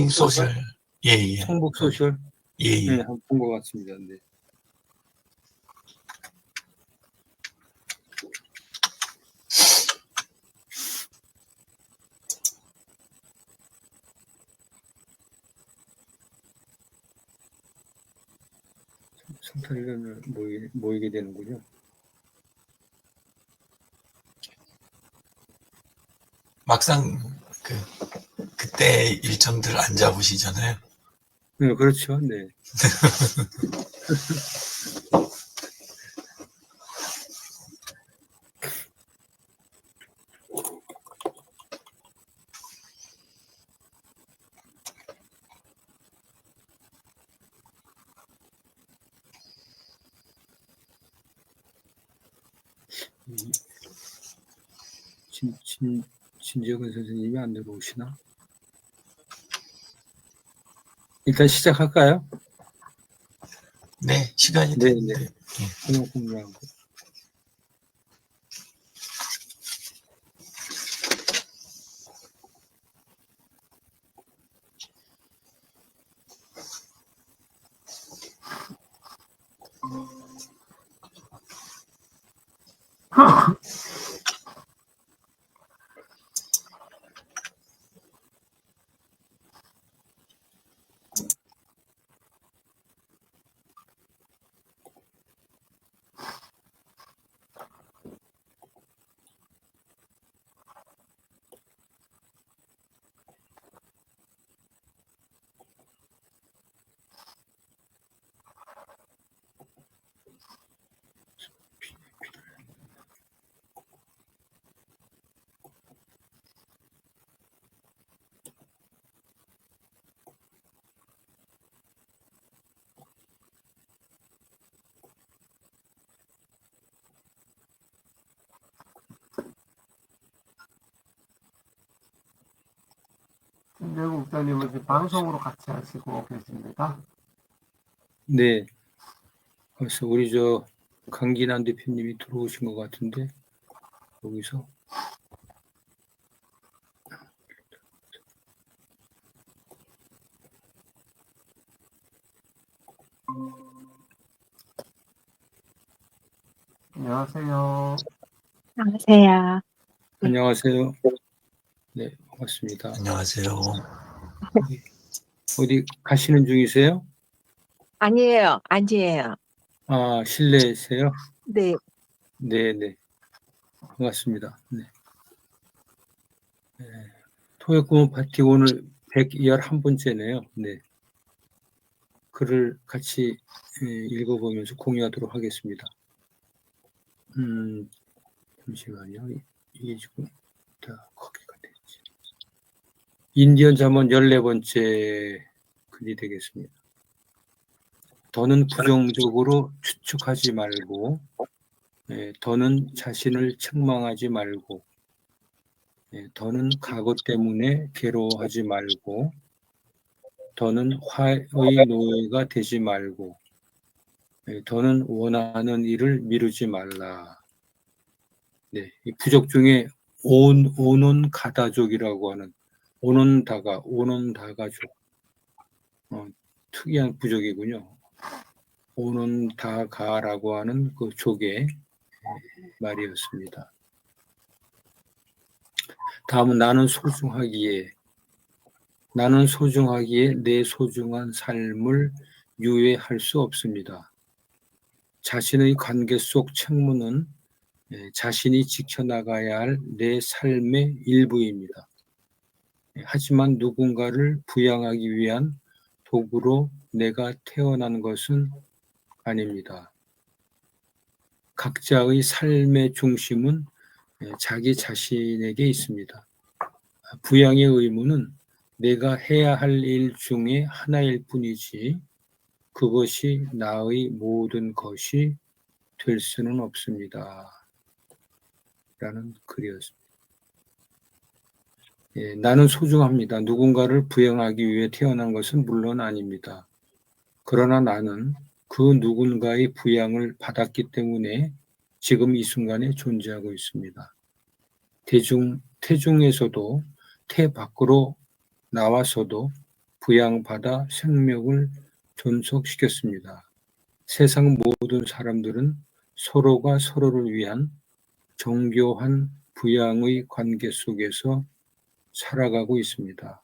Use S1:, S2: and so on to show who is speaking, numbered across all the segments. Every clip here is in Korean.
S1: 소셜. 예, 예.
S2: 청북 소셜.
S1: 예, 예.
S2: 네, 한번 본 것 같습니다. 네. 성탄일날 모이게 되는군요.
S1: 막상 그때 일정들 안 잡으시잖아요.
S2: 네, 그렇죠. 네. 진재근 선생님이 안 들어오시나? 일단 시작할까요?
S1: 네, 시간이
S2: 네,
S1: 됐는데.
S2: 네. 공유하고.
S3: 신재국 목사님은 지금 방송으로 같이 하시고 계십니다.
S2: 네. 그래서 우리 강진환 대표님이 들어오신 것 같은데, 여기서.
S3: 안녕하세요.
S4: 안녕하세요.
S2: 안녕하세요. 네, 반갑습니다.
S1: 안녕하세요.
S2: 어디 가시는 중이세요?
S4: 아니에요. 아니에요.
S2: 아, 실내세요?
S4: 네.
S2: 네, 네. 반갑습니다. 네. 네. 토요일 파티 오늘 111번째네요. 네. 글을 같이 읽어보면서 공유하도록 하겠습니다. 잠시만요. 이게 지금 다 거기가 됐지. 인디언 잠언 14번째 글이 되겠습니다. 더는 부정적으로 추측하지 말고, 더는 자신을 책망하지 말고, 더는 과거 때문에 괴로워하지 말고, 더는 화의 노예가 되지 말고, 더는 원하는 일을 미루지 말라. 네, 이 부적 중에 오논 가다족이라고 하는 오논다가족, 특이한 부적이군요. 오논다가라고 하는 그 족의 말이었습니다. 다음은 나는 소중하기에 내 소중한 삶을 유예할 수 없습니다. 자신의 관계 속 책무는 자신이 지켜나가야 할 내 삶의 일부입니다. 하지만 누군가를 부양하기 위한 도구로 내가 태어난 것은 아닙니다. 각자의 삶의 중심은 자기 자신에게 있습니다. 부양의 의무는 내가 해야 할 일 중에 하나일 뿐이지 그것이 나의 모든 것이 될 수는 없습니다. 라는 글이었습니다. 나는 소중합니다. 누군가를 부양하기 위해 태어난 것은 물론 아닙니다. 그러나 나는 그 누군가의 부양을 받았기 때문에 지금 이 순간에 존재하고 있습니다. 태중에서도 태 밖으로 나와서도 부양받아 생명을 존속시켰습니다. 세상 모든 사람들은 서로가 서로를 위한 정교한 부양의 관계 속에서 살아가고 있습니다.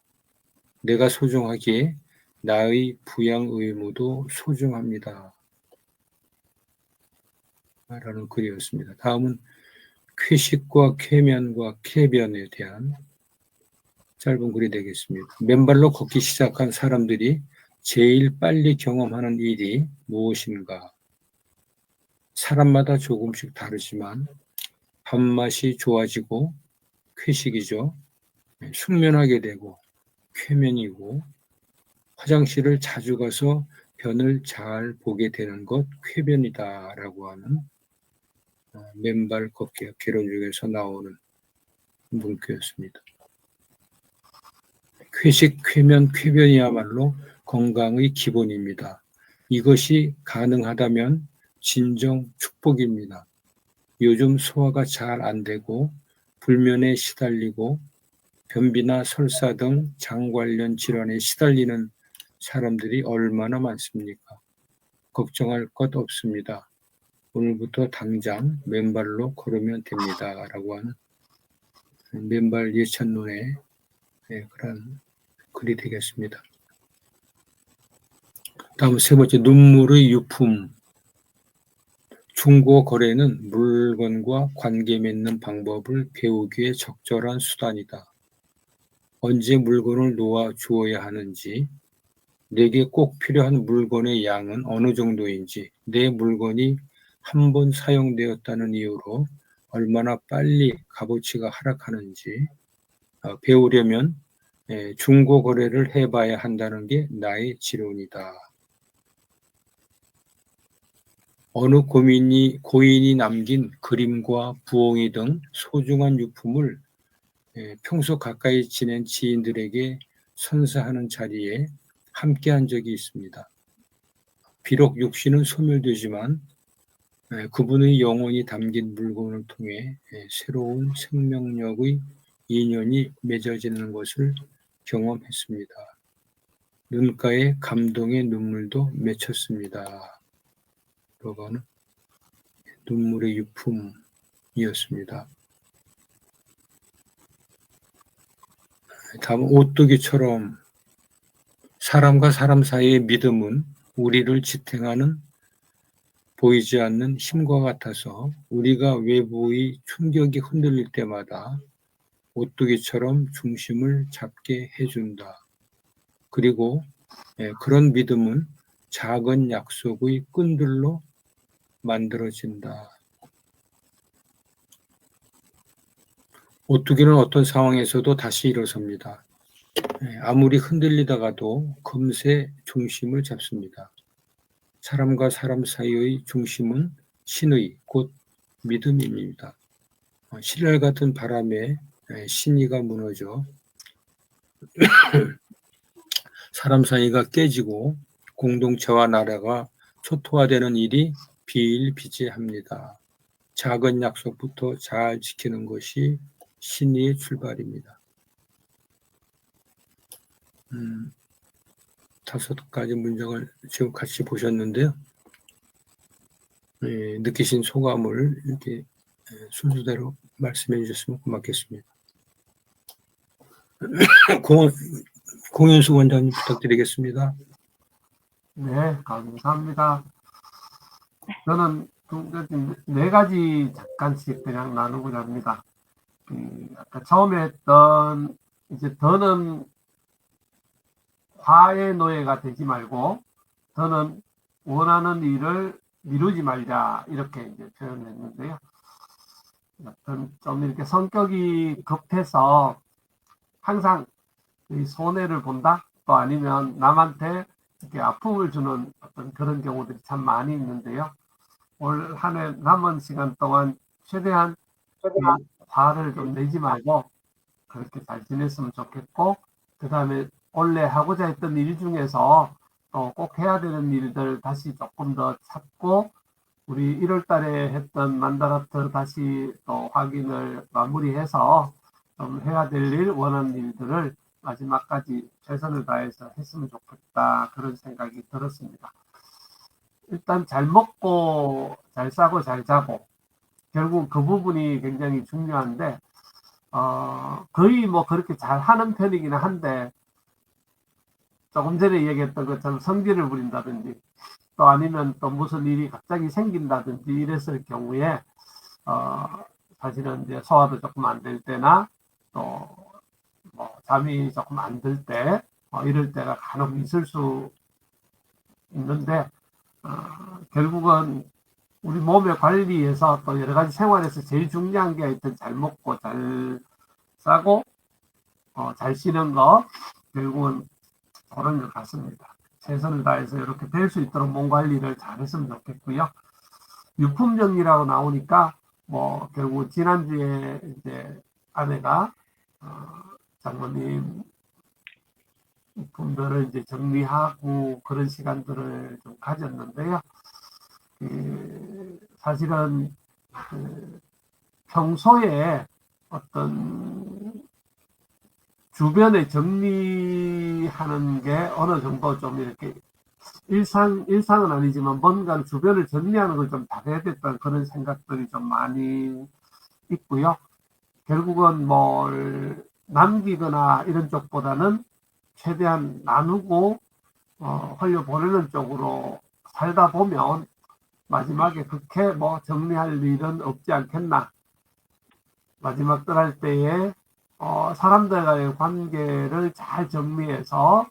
S2: 내가 소중하기에 나의 부양 의무도 소중합니다. 라는 글이었습니다. 다음은 쾌식과 쾌면과 쾌변에 대한 짧은 글이 되겠습니다. 맨발로 걷기 시작한 사람들이 제일 빨리 경험하는 일이 무엇인가? 사람마다 조금씩 다르지만 밥맛이 좋아지고 쾌식이죠. 숙면하게 되고 쾌면이고, 화장실을 자주 가서 변을 잘 보게 되는 것 쾌변이다라고 하는 맨발 걷기 개론 중에서 나오는 문구였습니다. 쾌식, 쾌면, 쾌변이야말로 건강의 기본입니다. 이것이 가능하다면 진정 축복입니다. 요즘 소화가 잘 안 되고 불면에 시달리고 변비나 설사 등 장 관련 질환에 시달리는 사람들이 얼마나 많습니까? 걱정할 것 없습니다. 오늘부터 당장 맨발로 걸으면 됩니다. 라고 하는 맨발 예찬론의 그런 글이 되겠습니다. 다음 세 번째, 눈물의 유품. 중고 거래는 물건과 관계 맺는 방법을 배우기에 적절한 수단이다. 언제 물건을 놓아 주어야 하는지, 내게 꼭 필요한 물건의 양은 어느 정도인지, 내 물건이 한 번 사용되었다는 이유로 얼마나 빨리 값어치가 하락하는지 배우려면 중고 거래를 해봐야 한다는 게 나의 지론이다. 어느 고인이 남긴 그림과 부엉이 등 소중한 유품을 평소 가까이 지낸 지인들에게 선사하는 자리에 함께한 적이 있습니다. 비록 육신은 소멸되지만 그분의 영혼이 담긴 물건을 통해 새로운 생명력의 인연이 맺어지는 것을 경험했습니다. 눈가에 감동의 눈물도 맺혔습니다. 그거는 눈물의 유품이었습니다. 다음, 오뚜기처럼 사람과 사람 사이의 믿음은 우리를 지탱하는 보이지 않는 힘과 같아서 우리가 외부의 충격이 흔들릴 때마다 오뚜기처럼 중심을 잡게 해준다. 그리고 그런 믿음은 작은 약속의 끈들로 만들어진다. 오뚜기는 어떤 상황에서도 다시 일어섭니다. 아무리 흔들리다가도 금세 중심을 잡습니다. 사람과 사람 사이의 중심은 신의, 곧 믿음입니다. 신랄 같은 바람에 신의가 무너져 사람 사이가 깨지고 공동체와 나라가 초토화되는 일이 비일비재합니다. 작은 약속부터 잘 지키는 것이 신의의 출발입니다. 5가지 문장을 지금 같이 보셨는데요. 느끼신 소감을 이렇게 순서대로 말씀해 주셨으면 고맙겠습니다. 공연수 원장님 부탁드리겠습니다.
S3: 네, 감사합니다. 저는 네 가지 잠깐씩 그냥 나누고자 합니다. 아까 처음에 했던 이제 더는 화의 노예가 되지 말고 더는 원하는 일을 미루지 말자 이렇게 이제 표현했는데요. 좀 이렇게 성격이 급해서 항상 손해를 본다 또 아니면 남한테 이렇게 아픔을 주는 어떤 그런 경우들이 참 많이 있는데요. 올 한 해 남은 시간 동안 최대한 화를 좀 내지 말고 그렇게 잘 지냈으면 좋겠고, 그 다음에 원래 하고자 했던 일 중에서 또 꼭 해야 되는 일들 다시 조금 더 찾고, 우리 1월 달에 했던 만다라트 다시 또 확인을 마무리해서 좀 해야 될 일, 원하는 일들을 마지막까지 최선을 다해서 했으면 좋겠다 그런 생각이 들었습니다. 일단 잘 먹고 잘 싸고 잘 자고 결국 그 부분이 굉장히 중요한데 거의 뭐 그렇게 잘 하는 편이기는 한데 조금 전에 얘기했던 것처럼 성질을 부린다든지 또 아니면 또 무슨 일이 갑자기 생긴다든지 이랬을 경우에 사실은 이제 소화도 조금 안 될 때나 또 뭐 잠이 조금 안 들 때 이럴 때가 간혹 있을 수 있는데 결국은 우리 몸의 관리에서 또 여러 가지 생활에서 제일 중요한 게 하여튼 잘 먹고 잘 싸고 잘 쉬는 거 결국은 그런 것 같습니다. 최선을 다해서 이렇게 될 수 있도록 몸 관리를 잘 했으면 좋겠고요. 유품 정리라고 나오니까 뭐 결국 지난주에 이제 아내가 장모님 유품들을 이제 정리하고 그런 시간들을 좀 가졌는데요. 사실은 평소에 어떤 주변에 정리하는 게 어느 정도 좀 이렇게 일상은 아니지만 뭔가 주변을 정리하는 걸 좀 잘해야겠다는 그런 생각들이 좀 많이 있고요. 결국은 뭘 남기거나 이런 쪽보다는 최대한 나누고 흘려보내는 쪽으로 살다 보면 마지막에 그렇게 뭐 정리할 일은 없지 않겠나. 마지막 떠날 때에 사람들과의 관계를 잘 정리해서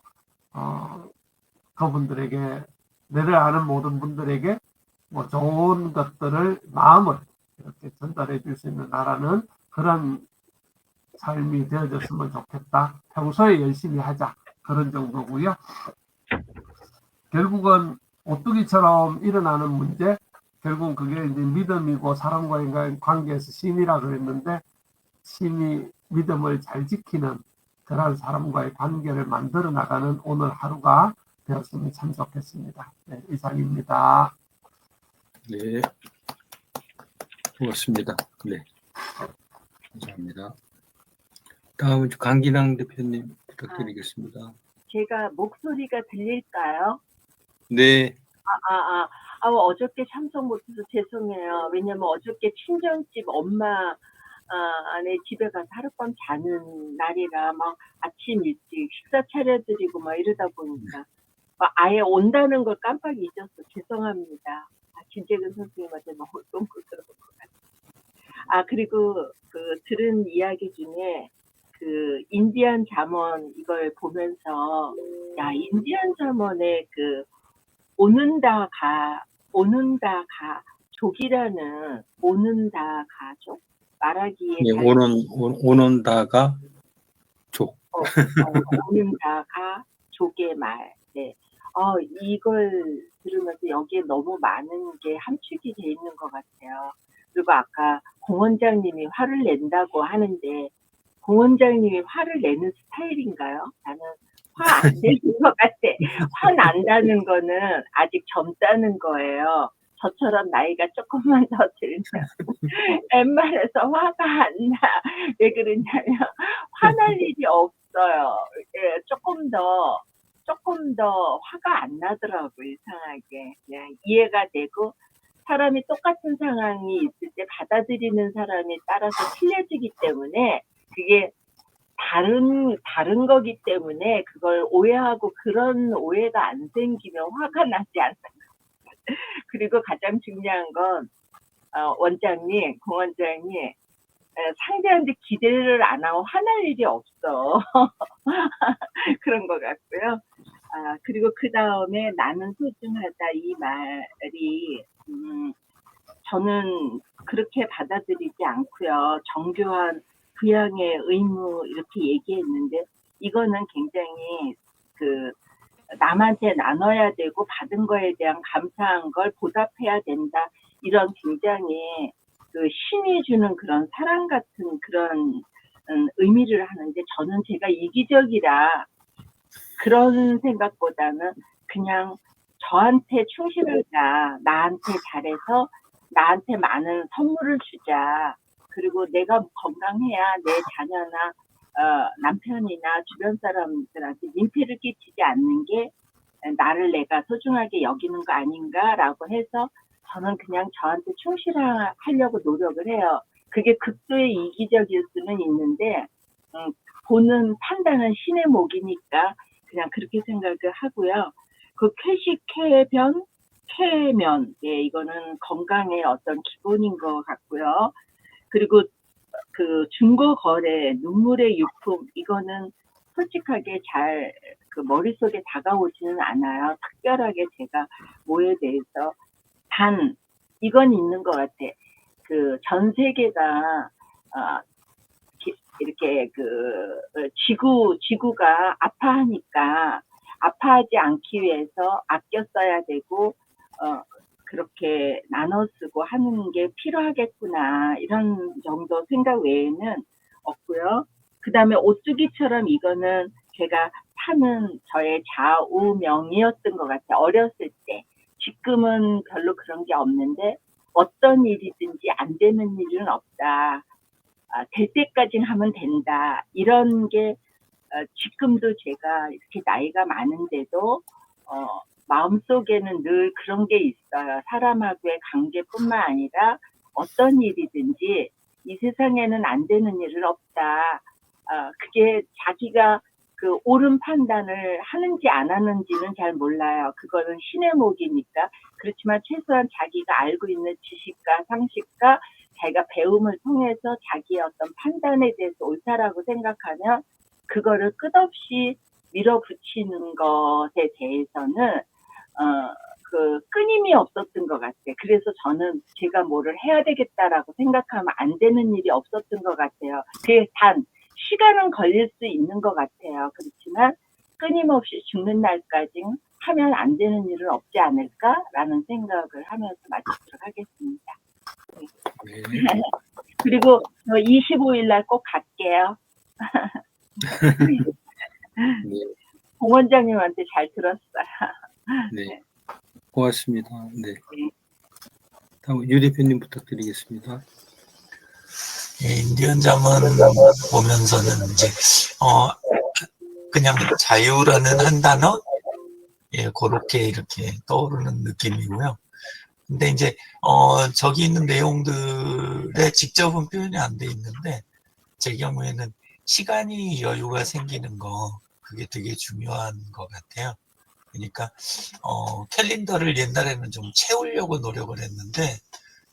S3: 그분들에게 내를 아는 모든 분들에게 뭐 좋은 것들을 마음을 이렇게 전달해 줄 수 있는 나라는 그런 삶이 되어졌으면 좋겠다. 평소에 열심히 하자. 그런 정도고요. 결국은 오뚜기처럼 일어나는 문제, 결국은 그게 이제 믿음이고 사람과의 관계에서 신이라 그랬는데 신이 믿음을 잘 지키는 그런 사람과의 관계를 만들어 나가는 오늘 하루가 되었으면 참 좋겠습니다. 네, 이상입니다.
S2: 네, 고맙습니다. 네, 감사합니다. 다음은 강기랑 대표님 부탁드리겠습니다.
S5: 제가 목소리가 들릴까요?
S2: 네,
S5: 어저께 참석 못해서 죄송해요. 왜냐면 어저께 친정집 엄마 네 집에 가서 하룻밤 자는 날이라 막 아침 일찍 식사 차려드리고 막 이러다 보니까 막 아예 온다는 걸 깜빡 잊었어. 죄송합니다. 김재근 선생님한테 너무 똥꾸 들어올 것 같아요. 그리고 그 들은 이야기 중에 그 인디안 잠언 이걸 보면서 야 인디안 잠언의 그 오는다 가 족이라는 오는다 가족 말하기에
S2: 네, 오는다가 족.
S5: 오는다 가 족의 말. 네. 이걸 들으면서 여기에 너무 많은 게 함축이 돼 있는 것 같아요. 그리고 아까 공 원장님이 화를 낸다고 하는데 공 원장님이 화를 내는 스타일인가요? 나는 화 안 내는 것 같아. 화 난다는 거는 아직 젊다는 거예요. 저처럼 나이가 조금만 더 들면 웬만해서 화가 안 나. 왜 그러냐면 화날 일이 없어요. 예, 조금 더 화가 안 나더라고 이상하게. 그냥 이해가 되고 사람이 똑같은 상황이 있을 때 받아들이는 사람에 따라서 틀려지기 때문에 그게 다른 거기 때문에 그걸 오해하고 그런 오해가 안 생기면 화가 나지 않는 거. 그리고 가장 중요한 건 원장님, 공 원장님 상대한테 기대를 안 하고 화날 일이 없어. 그런 것 같고요. 그리고 그 다음에 나는 소중하다 이 말이 저는 그렇게 받아들이지 않고요. 정교한 부양의 의무 이렇게 얘기했는데 이거는 굉장히 그 남한테 나눠야 되고 받은 거에 대한 감사한 걸 보답해야 된다. 이런 굉장히 그 신이 주는 그런 사랑 같은 그런 의미를 하는데 저는 제가 이기적이라 그런 생각보다는 그냥 저한테 충실하자. 나한테 잘해서 나한테 많은 선물을 주자. 그리고 내가 건강해야 내 자녀나 남편이나 주변 사람들한테 민폐를 끼치지 않는 게 나를 내가 소중하게 여기는 거 아닌가라고 해서 저는 그냥 저한테 충실하려고 노력을 해요. 그게 극도의 이기적일 수는 있는데 보는 판단은 신의 목이니까 그냥 그렇게 생각을 하고요. 그 쾌식, 쾌변, 쾌면, 예, 이거는 건강의 어떤 기본인 것 같고요. 그리고 그 중고 거래, 눈물의 유품, 이거는 솔직하게 잘 그 머릿속에 다가오지는 않아요. 특별하게 제가 뭐에 대해서. 단, 이건 있는 것 같아. 그 전 세계가, 이렇게 지구가 아파하니까 아파하지 않기 위해서 아껴 써야 되고, 그렇게 나눠 쓰고 하는 게 필요하겠구나. 이런 정도 생각 외에는 없고요. 그 다음에 오뚜기처럼 이거는 제가 사는 저의 좌우명이었던 것 같아요. 어렸을 때. 지금은 별로 그런 게 없는데 어떤 일이든지 안 되는 일은 없다. 될 때까지는 하면 된다. 이런 게 지금도 제가 이렇게 나이가 많은데도 마음속에는 늘 그런 게 있어요. 사람하고의 관계뿐만 아니라 어떤 일이든지 이 세상에는 안 되는 일은 없다. 그게 자기가 그 옳은 판단을 하는지 안 하는지는 잘 몰라요. 그거는 신의 목이니까. 그렇지만 최소한 자기가 알고 있는 지식과 상식과 자기가 배움을 통해서 자기의 어떤 판단에 대해서 옳다라고 생각하면 그거를 끝없이 밀어붙이는 것에 대해서는 끊임이 없었던 것 같아요. 그래서 저는 제가 뭐를 해야 되겠다라고 생각하면 안 되는 일이 없었던 것 같아요. 그게 단 시간은 걸릴 수 있는 것 같아요. 그렇지만 끊임없이 죽는 날까지 하면 안 되는 일은 없지 않을까라는 생각을 하면서 마치도록 하겠습니다.
S2: 네.
S5: 그리고 25일 날 꼭 갈게요.
S2: 네.
S5: 공 원장님한테 잘 들었어요.
S2: 네. 고맙습니다. 네. 다음 유 대표님 부탁드리겠습니다.
S1: 예, 인디언 잠은 보면서는 이제 그냥 자유라는 한 단어, 예, 그렇게 이렇게 떠오르는 느낌이고요. 근데 이제 저기 있는 내용들에 직접은 표현이 안 돼 있는데 제 경우에는 시간이 여유가 생기는 거, 그게 되게 중요한 것 같아요. 그러니까 캘린더를 옛날에는 좀 채우려고 노력을 했는데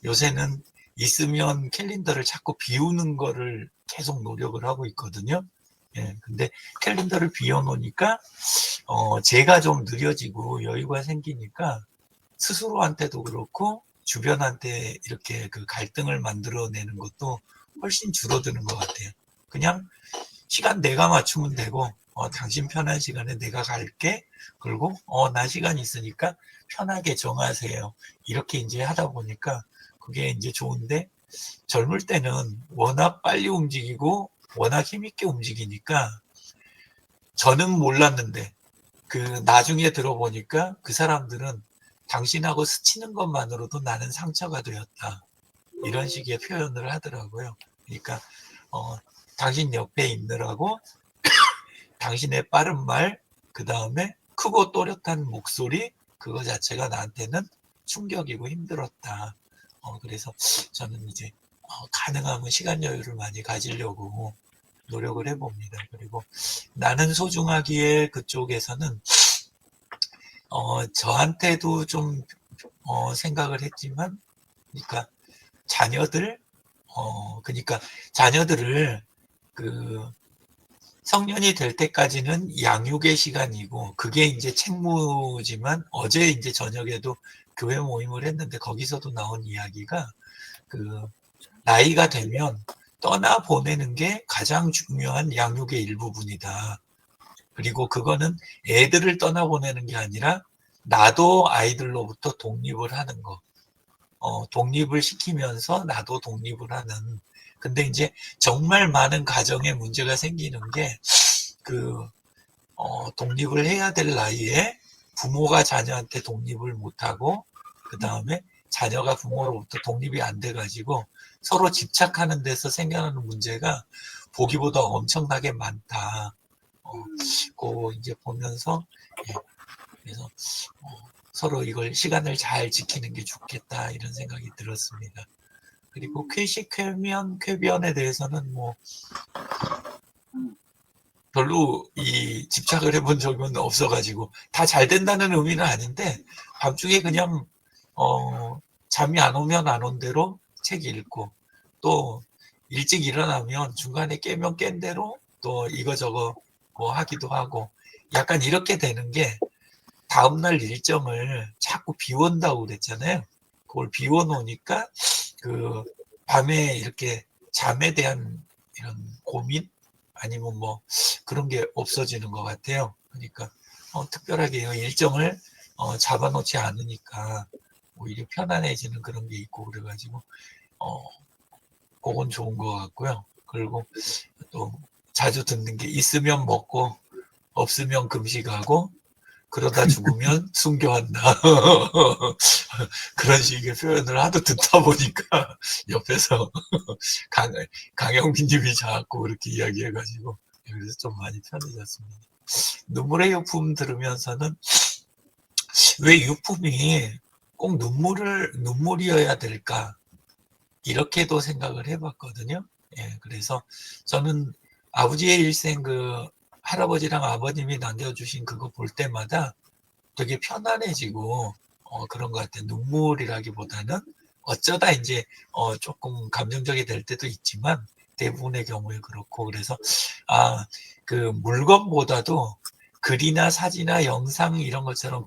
S1: 요새는 있으면 캘린더를 자꾸 비우는 거를 계속 노력을 하고 있거든요. 예, 근데 캘린더를 비워놓으니까 제가 좀 느려지고 여유가 생기니까 스스로한테도 그렇고 주변한테 이렇게 그 갈등을 만들어내는 것도 훨씬 줄어드는 것 같아요. 그냥 시간 내가 맞추면 되고 당신 편한 시간에 내가 갈게. 그리고 나 시간 있으니까 편하게 정하세요. 이렇게 이제 하다 보니까 그게 이제 좋은데 젊을 때는 워낙 빨리 움직이고 워낙 힘있게 움직이니까 저는 몰랐는데 그 나중에 들어보니까 그 사람들은 당신하고 스치는 것만으로도 나는 상처가 되었다. 이런 식의 표현을 하더라고요. 그러니까 당신 옆에 있느라고 당신의 빠른 말, 그 다음에 크고 또렷한 목소리, 그거 자체가 나한테는 충격이고 힘들었다. 그래서 저는 이제 가능하면 시간 여유를 많이 가지려고 노력을 해봅니다. 그리고 나는 소중하기에 그쪽에서는 저한테도 좀 생각을 했지만, 그러니까 그러니까 자녀들을 그 성년이 될 때까지는 양육의 시간이고 그게 이제 책무지만 어제 이제 저녁에도 교회 모임을 했는데 거기서도 나온 이야기가 그 나이가 되면 떠나 보내는 게 가장 중요한 양육의 일부분이다. 그리고 그거는 애들을 떠나 보내는 게 아니라 나도 아이들로부터 독립을 하는 거. 독립을 시키면서 나도 독립을 하는. 근데 이제 정말 많은 가정에 문제가 생기는 게 독립을 해야 될 나이에 부모가 자녀한테 독립을 못하고 그 다음에 자녀가 부모로부터 독립이 안 돼가지고 서로 집착하는 데서 생겨나는 문제가 보기보다 엄청나게 많다. 그거 이제 보면서, 예, 그래서 서로 이걸 시간을 잘 지키는 게 좋겠다 이런 생각이 들었습니다. 그리고 쾌식, 쾌면, 쾌변에 대해서는 뭐 별로 이 집착을 해본 적은 없어가지고 다 잘 된다는 의미는 아닌데 밤중에 그냥 잠이 안 오면 안 온 대로 책 읽고 또 일찍 일어나면 중간에 깨면 깬 대로 또 이거저거 뭐 하기도 하고 약간 이렇게 되는 게 다음날 일정을 자꾸 비운다고 그랬잖아요. 그걸 비워놓으니까 그 밤에 이렇게 잠에 대한 이런 고민 아니면 뭐 그런 게 없어지는 것 같아요. 그러니까 특별하게 일정을 잡아놓지 않으니까 오히려 편안해지는 그런 게 있고 그래가지고 그건 좋은 것 같고요. 그리고 또 자주 듣는 게 있으면 먹고 없으면 금식하고 그러다 죽으면 순교한다. 그런 식의 표현을 하도 듣다 보니까 옆에서 강영민 님이 자꾸 그렇게 이야기해가지고 그래서 좀 많이 편해졌습니다. 눈물의 유품 들으면서는 왜 유품이 꼭 눈물이어야 될까? 이렇게도 생각을 해봤거든요. 예, 그래서 저는 아버지의 일생 그 할아버지랑 아버님이 남겨주신 그거 볼 때마다 되게 편안해지고 그런 것 같아요. 눈물이라기보다는 어쩌다 이제 조금 감정적이 될 때도 있지만 대부분의 경우에 그렇고 그래서 그 물건보다도 글이나 사진이나 영상 이런 것처럼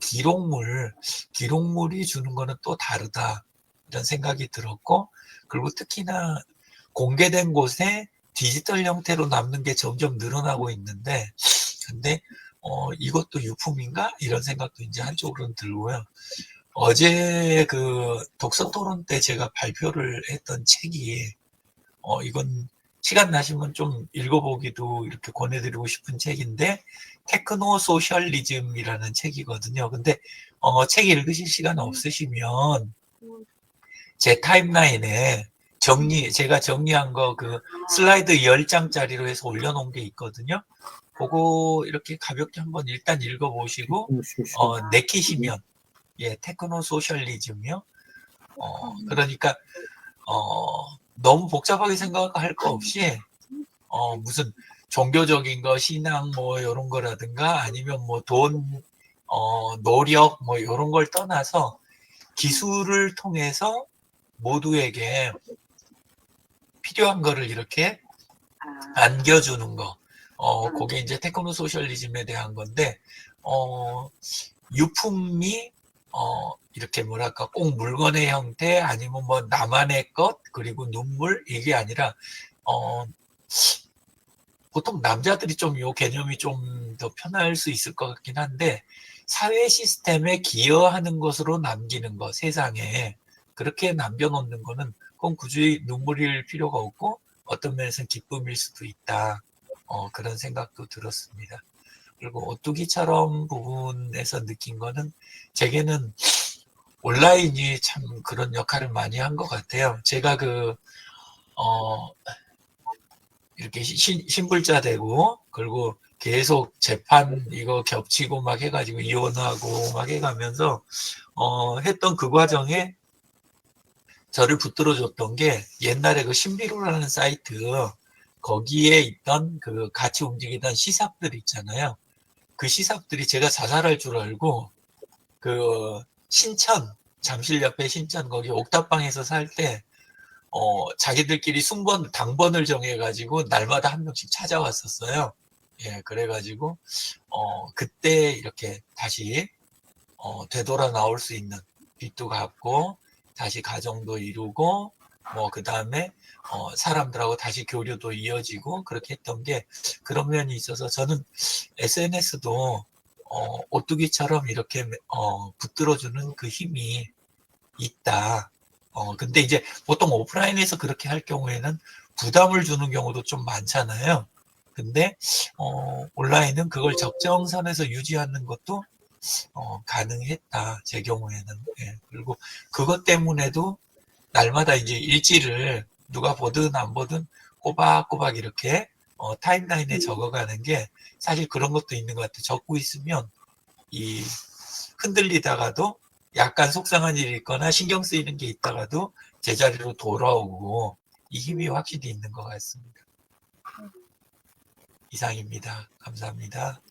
S1: 기록물이 주는 거는 또 다르다 이런 생각이 들었고 그리고 특히나 공개된 곳에 디지털 형태로 남는 게 점점 늘어나고 있는데 근데 이것도 유품인가? 이런 생각도 이제 한쪽으로는 들고요. 어제 그 독서 토론 때 제가 발표를 했던 책이 이건 시간 나시면 좀 읽어보기도 이렇게 권해드리고 싶은 책인데 테크노 소셜리즘이라는 책이거든요. 근데 책 읽으실 시간 없으시면 제 타임라인에 제가 정리한 거 그 슬라이드 10장짜리로 해서 올려놓은 게 있거든요. 그거 이렇게 가볍게 한번 일단 읽어보시고 내키시면 예 테크노 소셜리즘이요. 그러니까 너무 복잡하게 생각할 거 없이 무슨 종교적인 거 신앙 뭐 이런 거라든가 아니면 뭐 돈 노력 뭐 이런 걸 떠나서 기술을 통해서 모두에게 필요한 거를 이렇게 안겨주는 거. 그게 이제 테크노 소셜리즘에 대한 건데, 유품이, 이렇게 뭐랄까, 꼭 물건의 형태, 아니면 뭐 나만의 것, 그리고 눈물, 이게 아니라, 보통 남자들이 좀 요 개념이 좀 더 편할 수 있을 것 같긴 한데, 사회 시스템에 기여하는 것으로 남기는 거, 세상에. 그렇게 남겨놓는 거는 꼭 굳이 눈물일 필요가 없고 어떤 면에서는 기쁨일 수도 있다. 그런 생각도 들었습니다. 그리고 오뚜기처럼 부분에서 느낀 거는 제게는 온라인이 참 그런 역할을 많이 한 것 같아요. 제가 이렇게 신불자 되고 그리고 계속 재판 이거 겹치고 막 해가지고 이혼하고 막 해가면서 했던 그 과정에 저를 붙들어줬던 게 옛날에 그 신비로라는 사이트 거기에 있던 그 같이 움직이던 시삽들 있잖아요. 그 시삽들이 제가 자살할 줄 알고 그 신천 잠실 옆에 신천 거기 옥탑방에서 살 때 자기들끼리 당번을 정해가지고 날마다 한 명씩 찾아왔었어요. 예, 그래가지고 그때 이렇게 다시 되돌아 나올 수 있는 빚도 갚고 다시 가정도 이루고 뭐 그 다음에 사람들하고 다시 교류도 이어지고 그렇게 했던 게 그런 면이 있어서 저는 SNS도 오뚜기처럼 이렇게 붙들어주는 그 힘이 있다. 근데 이제 보통 오프라인에서 그렇게 할 경우에는 부담을 주는 경우도 좀 많잖아요. 근데 온라인은 그걸 적정선에서 유지하는 것도 가능했다. 제 경우에는. 예. 그리고 그것 때문에도 날마다 이제 일지를 누가 보든 안 보든 꼬박꼬박 이렇게 타임라인에 적어가는 게 사실 그런 것도 있는 것 같아요. 적고 있으면 이 흔들리다가도 약간 속상한 일이 있거나 신경 쓰이는 게 있다가도 제자리로 돌아오고 이 힘이 확실히 있는 것 같습니다. 이상입니다. 감사합니다.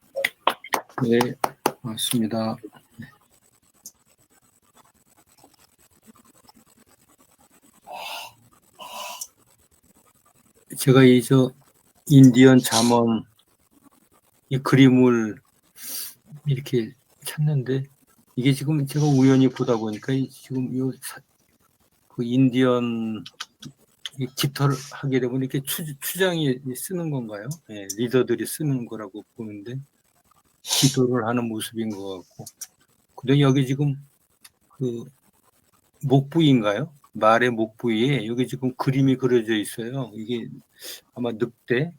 S2: 네, 맞습니다. 제가 인디언 잠언 이 그림을 이렇게 찾는데 이게 지금 제가 우연히 보다 보니까 지금 그 인디언 이 깃털을 하게 되면 이렇게 추장이 쓰는 건가요? 네, 리더들이 쓰는 거라고 보는데 기도를 하는 모습인 것 같고. 근데 여기 지금 그 목 부위인가요? 말의 목 부위에 여기 지금 그림이 그려져 있어요. 이게 아마 늑대가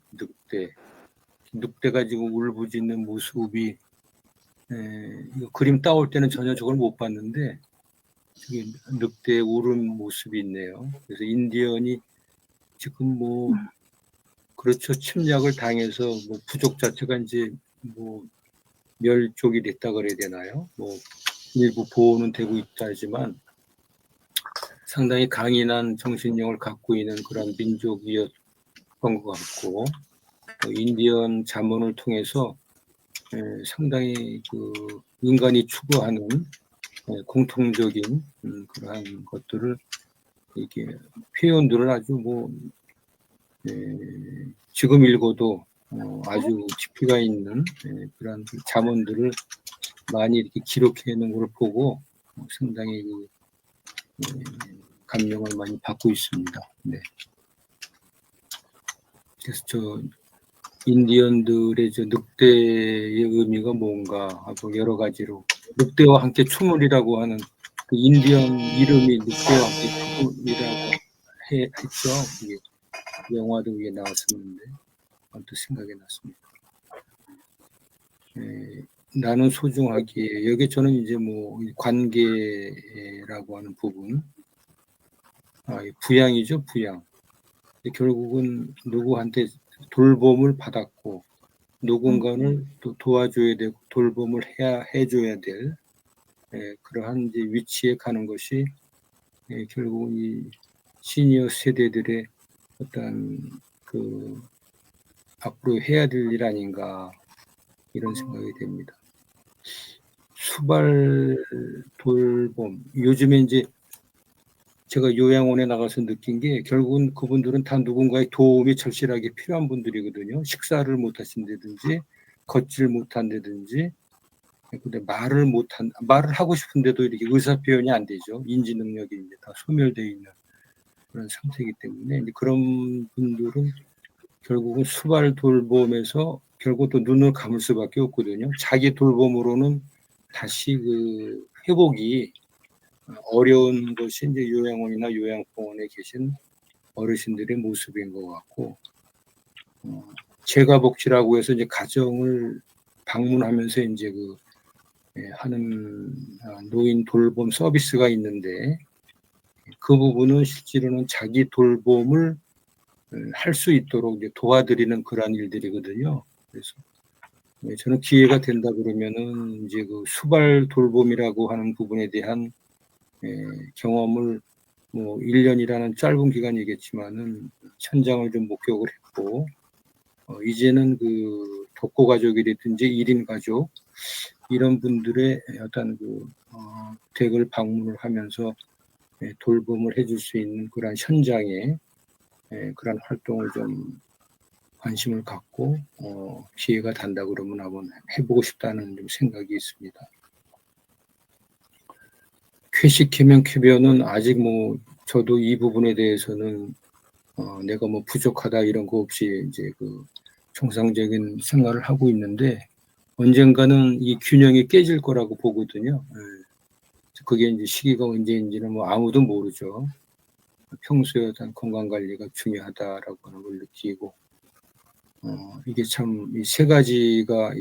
S2: 지금 울부짖는 모습이 이거 그림 따올 때는 전혀 저걸 못 봤는데 저기 늑대의 울음 모습이 있네요. 그래서 인디언이 지금 뭐 그렇죠. 침략을 당해서 뭐 부족 자체가 이제 뭐 멸족이 됐다 그래야 되나요? 뭐 일부 보호는 되고 있다 하지만 상당히 강인한 정신력을 갖고 있는 그런 민족이었던 것 같고 인디언 잠언을 통해서 상당히 그 인간이 추구하는 공통적인 그러한 것들을 이렇게 표현들을 아주 뭐 지금 읽어도 아주 깊이가 있는 그런 잠언들을 많이 이렇게 기록해 놓은 걸 보고 상당히 감명을 많이 받고 있습니다. 네. 그래서 저 인디언들의 저 늑대의 의미가 뭔가 하고 여러 가지로 늑대와 함께 춤을이라고 하는 그 인디언 이름이 늑대와 함께 춤을이라고 했죠. 이게 영화도 위에 나왔었는데 아무튼 생각이 났습니다. 나는 소중하기에 여기 저는 이제 뭐 관계라고 하는 부분, 부양이죠, 부양. 결국은 누구한테 돌봄을 받았고 누군가를 또 도와줘야 되고 돌봄을 해줘야 될 그러한 이제 위치에 가는 것이 결국 이 시니어 세대들의 어떤 그 앞으로 해야 될 일 아닌가 이런 생각이 됩니다. 수발 돌봄 요즘에 이제 제가 요양원에 나가서 느낀 게 결국은 그분들은 다 누군가의 도움이 절실하게 필요한 분들이거든요. 식사를 못 하신다든지 걷질 못한다든지 근데 말을 하고 싶은데도 이렇게 의사 표현이 안 되죠. 인지 능력이 이제 다 소멸되어 있는 그런 상태이기 때문에 이제 그런 분들은 결국은 수발 돌봄에서 결국 또 눈을 감을 수밖에 없거든요. 자기 돌봄으로는 다시 그 회복이 어려운 것이 이제 요양원이나 요양병원에 계신 어르신들의 모습인 것 같고, 재가복지라고 해서 이제 가정을 방문하면서 이제 하는 노인 돌봄 서비스가 있는데, 그 부분은 실제로는 자기 돌봄을 할 수 있도록 이제 도와드리는 그러한 일들이거든요. 그래서 저는 기회가 된다 그러면은 이제 그 수발 돌봄이라고 하는 부분에 대한 경험을 뭐 1년이라는 짧은 기간이겠지만은 현장을 좀 목격을 했고 이제는 그 독거 가족이라든지 1인 가족 이런 분들의 어떤 댁을 방문을 하면서 돌봄을 해줄 수 있는 그런 현장에 그런 활동을 좀 관심을 갖고 기회가 된다 그러면 한번 해보고 싶다는 좀 생각이 있습니다. 쾌식해면 쾌변은 아직 뭐 저도 이 부분에 대해서는 내가 뭐 부족하다 이런 거 없이 이제 그 정상적인 생활을 하고 있는데 언젠가는 이 균형이 깨질 거라고 보거든요. 그게 이제 시기가 언제인지는 뭐 아무도 모르죠. 평소에 어떤 건강 관리가 중요하다라고 하는 걸 느끼고 이게 참 이 세 가지가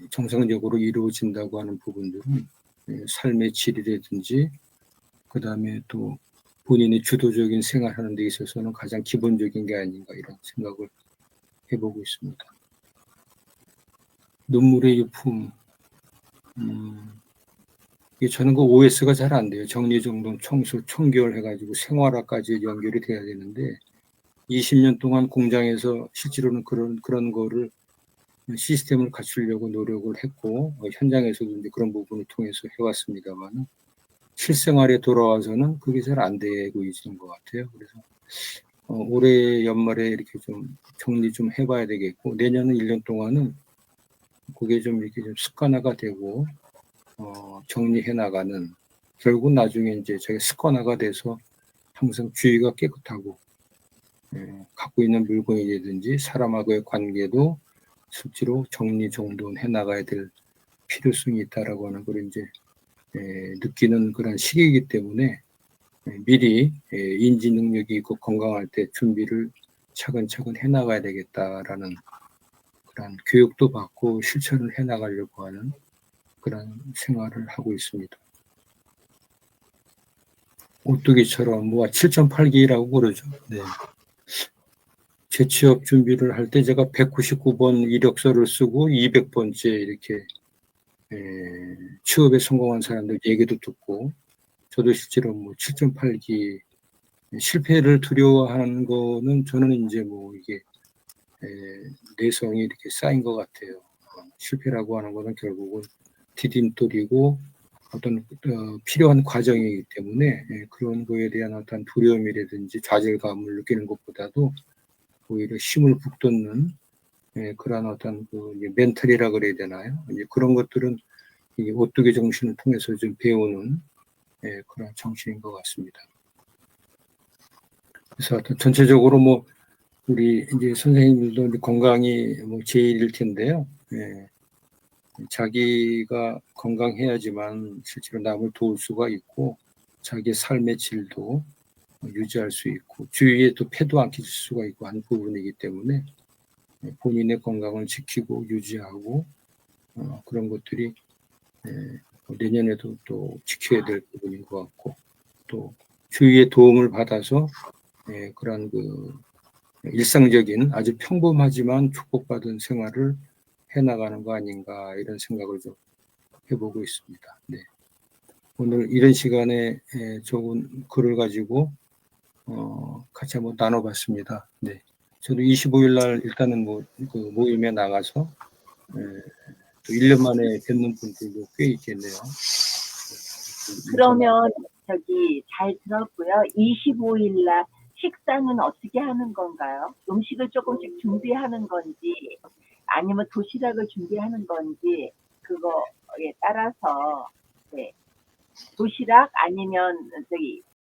S2: 정상적으로 이루어진다고 하는 부분들은 삶의 질이라든지 그 다음에 또 본인의 주도적인 생활하는 데 있어서는 가장 기본적인 게 아닌가 이런 생각을 해보고 있습니다. 눈물의 유품. 이게 저는 그 OS가 잘 안 돼요. 정리정돈, 청소, 청결 해가지고 생활화까지 연결이 돼야 되는데 20년 동안 공장에서 실제로는 그런 거를 시스템을 갖추려고 노력을 했고 현장에서도 이제 그런 부분을 통해서 해왔습니다만 실생활에 돌아와서는 그게 잘 안 되고 있는 것 같아요. 그래서 올해 연말에 이렇게 좀 정리 좀 해봐야 되겠고 내년은 1년 동안은 그게 좀 이렇게 좀 습관화가 되고 정리해 나가는 결국 나중에 이제 저게 습관화가 돼서 항상 주위가 깨끗하고 갖고 있는 물건이라든지 사람하고의 관계도 실제로 정리정돈해 나가야 될 필요성이 있다라고 하는 걸 이제 느끼는 그런 시기이기 때문에 미리 인지 능력이 있고 건강할 때 준비를 차근차근 해 나가야 되겠다라는 그런 교육도 받고 실천을 해 나가려고 하는 그런 생활을 하고 있습니다. 오뚜기처럼 7.8기라고 그러죠. 네. 재취업 준비를 할 때 제가 199번 이력서를 쓰고 200번째 이렇게 취업에 성공한 사람들 얘기도 듣고 저도 실제로 7.8기 실패를 두려워하는 거는 저는 이제 이게 내성이 이렇게 쌓인 것 같아요. 실패라고 하는 것은 결국은 디딤돌이고 어떤 필요한 과정이기 때문에 그런 거에 대한 어떤 두려움이라든지 좌절감을 느끼는 것보다도 오히려 힘을 북돋는 그러한 어떤 멘탈이라 그래야 되나요? 이제 그런 것들은 이 오뚜기 정신을 통해서 좀 배우는 그런 정신인 것 같습니다. 그래서 전체적으로 우리 이제 선생님들도 이제 건강이 제일일 텐데요. 자기가 건강해야지만 실제로 남을 도울 수가 있고 자기의 삶의 질도 유지할 수 있고 주위에 또 폐도 안 끼칠 수가 있고 한 부분이기 때문에 본인의 건강을 지키고 유지하고 그런 것들이 내년에도 또 지켜야 될 부분인 것 같고 또 주위의 도움을 받아서 그런 일상적인 아주 평범하지만 축복받은 생활을 해나가는 거 아닌가 이런 생각을 좀 해보고 있습니다. 네. 오늘 이런 시간에 좋은 글을 가지고 같이 한번 나눠봤습니다. 네. 저도 25일 날 일단은 그 모임에 나가서 또 1년 만에 뵙는 분들도 꽤 있겠네요.
S5: 그러면 잘 들었고요. 25일 날 식사는 어떻게 하는 건가요? 음식을 조금씩 준비하는 건지 아니면 도시락을 준비하는 건지 그거에 따라서 네. 도시락 아니면